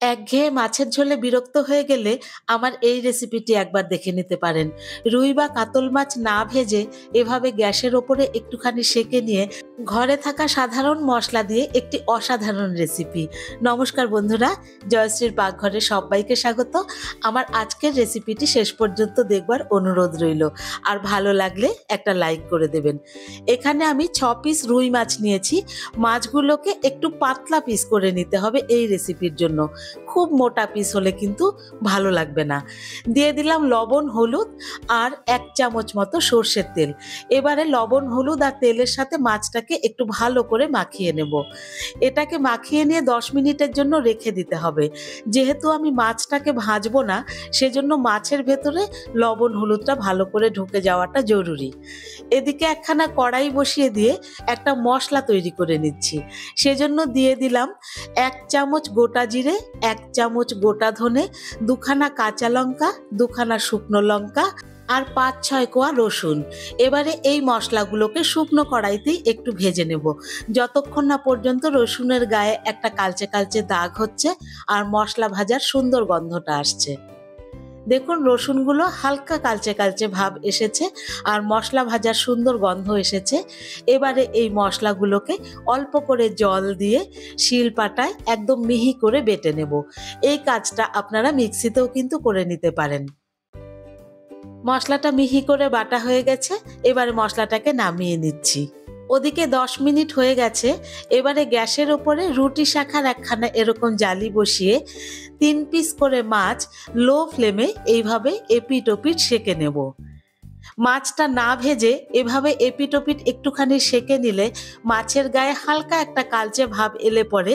একঘেয়ে মাছের ঝোলে বিরক্ত হয়ে গেলে আমার এই রেসিপিটি একবার দেখে নিতে পারেন। রুই বা কাতল মাছ না ভেজে এভাবে গ্যাসের ওপরে একটুখানি সেঁকে নিয়ে ঘরে থাকা সাধারণ মশলা দিয়ে একটি অসাধারণ রেসিপি। নমস্কার বন্ধুরা, জয়শ্রীর পাকঘরে সবাইকে স্বাগত। আমার আজকের রেসিপিটি শেষ পর্যন্ত দেখবার অনুরোধ রইল, আর ভালো লাগলে একটা লাইক করে দেবেন। এখানে আমি 6 পিস রুই মাছ নিয়েছি। মাছগুলোকে একটু পাতলা পিস করে নিতে হবে এই রেসিপির জন্য। খুব মোটা পিস হলে কিন্তু ভালো লাগবে না। দিয়ে দিলাম লবণ, হলুদ আর 1 চামচ মতো সর্ষের তেল। এবারে লবণ, হলুদ আর তেলের সাথে মাছটাকে একটু ভালো করে মাখিয়ে নেব। এটাকে মাখিয়ে নিয়ে 10 মিনিটের জন্য রেখে দিতে হবে। যেহেতু আমি মাছটাকে ভাজবো না, সেজন্য মাছের ভেতরে লবণ, হলুদটা ভালো করে ঢুকে যাওয়াটা জরুরি। এদিকে একখানা কড়াই বসিয়ে দিয়ে একটা মশলা তৈরি করে নিচ্ছি। সেজন্য দিয়ে দিলাম 1 চামচ গোটা জিরে, 1 চামচ গোটা ধনে, 2খানা কাঁচা লঙ্কা, 2খানা শুকনো লঙ্কা আর 5-6 কোয়া রসুন। এবারে এই মশলাগুলোকে শুকনো কড়াইতেই একটু ভেজে নেব, যতক্ষণ না পর্যন্ত রসুনের গায়ে একটা কালচে কালচে দাগ হচ্ছে আর মশলা ভাজার সুন্দর গন্ধটা আসছে। দেখুন, রসুনগুলো হালকা কালচে কালচে ভাব এসেছে আর মশলা ভাজার সুন্দর গন্ধ এসেছে। এবারে এই মশলাগুলোকে অল্প করে জল দিয়ে শিলপাটায় একদম মিহি করে বেটে নেব। এই কাজটা আপনারা মিক্সিতেও কিন্তু করে নিতে পারেন। মশলাটা মিহি করে বাটা হয়ে গেছে, এবারে মশলাটাকে নামিয়ে নিচ্ছি। ওদিকে 10 মিনিট হয়ে গেছে। এবারে গ্যাসের ওপরে রুটি শাখার একখানা এরকম জালি বসিয়ে 3 পিস করে মাছ লো ফ্লেমে এইভাবে এপিট ওপিট সেঁকে নেব। মাছটা না ভেজে এভাবে এপিট ওপিট একটুখানি সেঁকে নিলে মাছের গায়ে হালকা একটা কালচে ভাব এলে পরে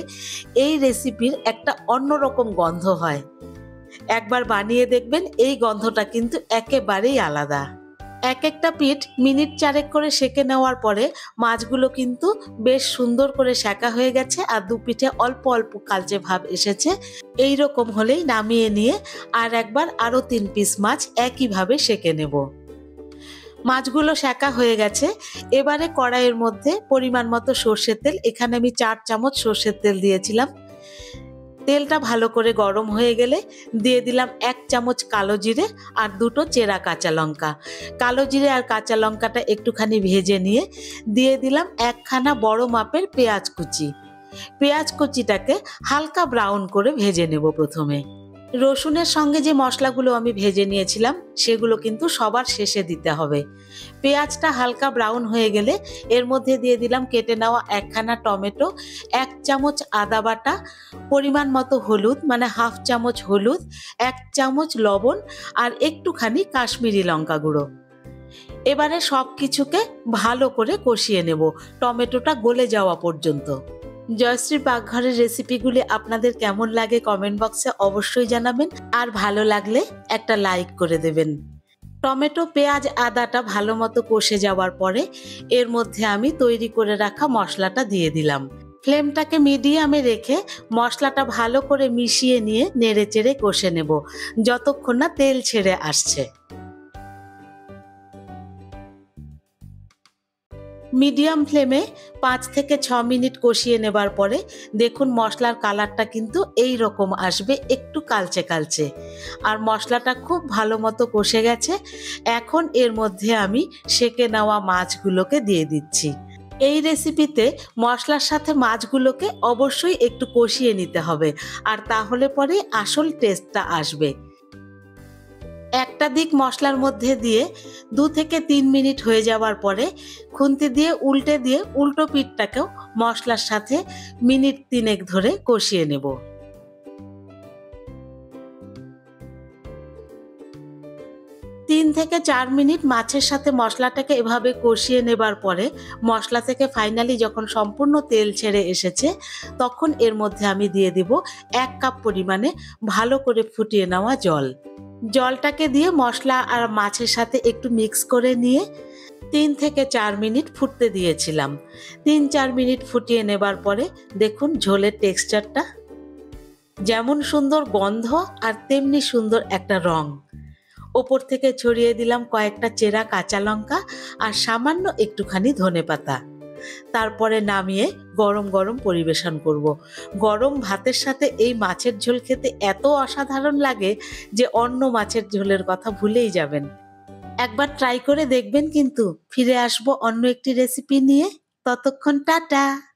এই রেসিপির একটা অন্যরকম গন্ধ হয়। একবার বানিয়ে দেখবেন, এই গন্ধটা কিন্তু একেবারেই আলাদা। একটা পিঠ মিনিট 4 করে সেঁকে নেওয়ার পরে মাছগুলো কিন্তু বেশ সুন্দর করে সেঁকা হয়ে গেছে আর দু পিঠে অল্প অল্প কালচে ভাব এসেছে। এই রকম হলেই নামিয়ে নিয়ে আর একবার আরো 3 পিস মাছ একইভাবে সেঁকে নেব। মাছগুলো সেঁকা হয়ে গেছে। এবারে কড়াইয়ের মধ্যে পরিমাণ মতো সর্ষের তেল, এখানে আমি 4 চামচ সর্ষের তেল দিয়েছিলাম। তেলটা ভালো করে গরম হয়ে গেলে দিয়ে দিলাম 1 চামচ কালো জিরে আর 2টো চেরা কাঁচা লঙ্কা। কালো জিরে আর কাঁচা লঙ্কাটা একটুখানি ভেজে নিয়ে দিয়ে দিলাম একখানা বড় মাপের পেঁয়াজ কুচি। পেঁয়াজ কুচিটাকে হালকা ব্রাউন করে ভেজে নেব প্রথমে। রসুনের সঙ্গে যে মশলাগুলো আমি ভেজে নিয়েছিলাম সেগুলো কিন্তু সবার শেষে দিতে হবে। পেঁয়াজটা হালকা ব্রাউন হয়ে গেলে এর মধ্যে দিয়ে দিলাম কেটে নেওয়া একখানা টমেটো, 1 চামচ আদা বাটা, পরিমাণ মতো হলুদ মানে হাফ চামচ হলুদ, 1 চামচ লবণ আর একটুখানি কাশ্মীরি লঙ্কা গুঁড়ো। এবারে সব কিছুকে ভালো করে কষিয়ে নেব টমেটোটা গলে যাওয়া পর্যন্ত। জয়শ্রীর পাকঘরের রেসিপিগুলি আপনাদের কেমন লাগে কমেন্ট বক্সে অবশ্যই জানাবেন, আর ভালো লাগলে একটা লাইক করে দেবেন। টমেটো, পেঁয়াজ, আদাটা ভালো মতো কষে যাওয়ার পরে এর মধ্যে আমি তৈরি করে রাখা মশলাটা দিয়ে দিলাম। ফ্লেমটাকে মিডিয়ামে রেখে মশলাটা ভালো করে মিশিয়ে নিয়ে নেড়েচেড়ে কষে নেব যতক্ষণ না তেল ছেড়ে আসছে। মিডিয়াম ফ্লেমে 5 থেকে 6 মিনিট কষিয়ে নেবার পরে দেখুন মশলার কালারটা কিন্তু এই রকম আসবে, একটু কালচে কালচে, আর মশলাটা খুব ভালো মতো কষে গেছে। এখন এর মধ্যে আমি সেঁকে নেওয়া মাছগুলোকে দিয়ে দিচ্ছি। এই রেসিপিতে মশলার সাথে মাছগুলোকে অবশ্যই একটু কষিয়ে নিতে হবে, আর তাহলে পরে আসল টেস্টটা আসবে। একটা দিক মশলার মধ্যে দিয়ে 2 থেকে 3 মিনিট হয়ে যাওয়ার পরে খুন্তি দিয়ে উল্টে দিয়ে উল্টো পিঠটাকেও মশলার সাথে মিনিট 3 ধরে কষিয়ে নেব। 3 থেকে 4 মিনিট মাছের সাথে মশলাটাকে এভাবে কষিয়ে নেবার পরে মশলা থেকে ফাইনালি যখন সম্পূর্ণ তেল ছেড়ে এসেছে তখন এর মধ্যে আমি দিয়ে দেব 1 কাপ পরিমাণে ভালো করে ফুটিয়ে নেওয়া জল। জলটাকে দিয়ে মশলা আর মাছের সাথে একটু মিক্স করে নিয়ে 3 থেকে 4 মিনিট ফুটতে দিয়েছিলাম। 3-4 মিনিট ফুটিয়ে নেবার পরে দেখুন ঝোলের টেক্সচারটা যেমন সুন্দর গন্ধ আর তেমনি সুন্দর একটা রং। ওপর থেকে ছড়িয়ে দিলাম কয়েকটা চেরা কাঁচা লঙ্কা আর সামান্য একটুখানি ধনেপাতা। তারপরে নামিয়ে গরম গরম পরিবেশন করব। গরম ভাতের সাথে এই মাছের ঝোল খেতে এত অসাধারণ লাগে যে অন্য মাছের ঝোলের কথা ভুলেই যাবেন। একবার ট্রাই করে দেখবেন কিন্তু। ফিরে আসবো অন্য একটি রেসিপি নিয়ে। ততক্ষণ টাটা।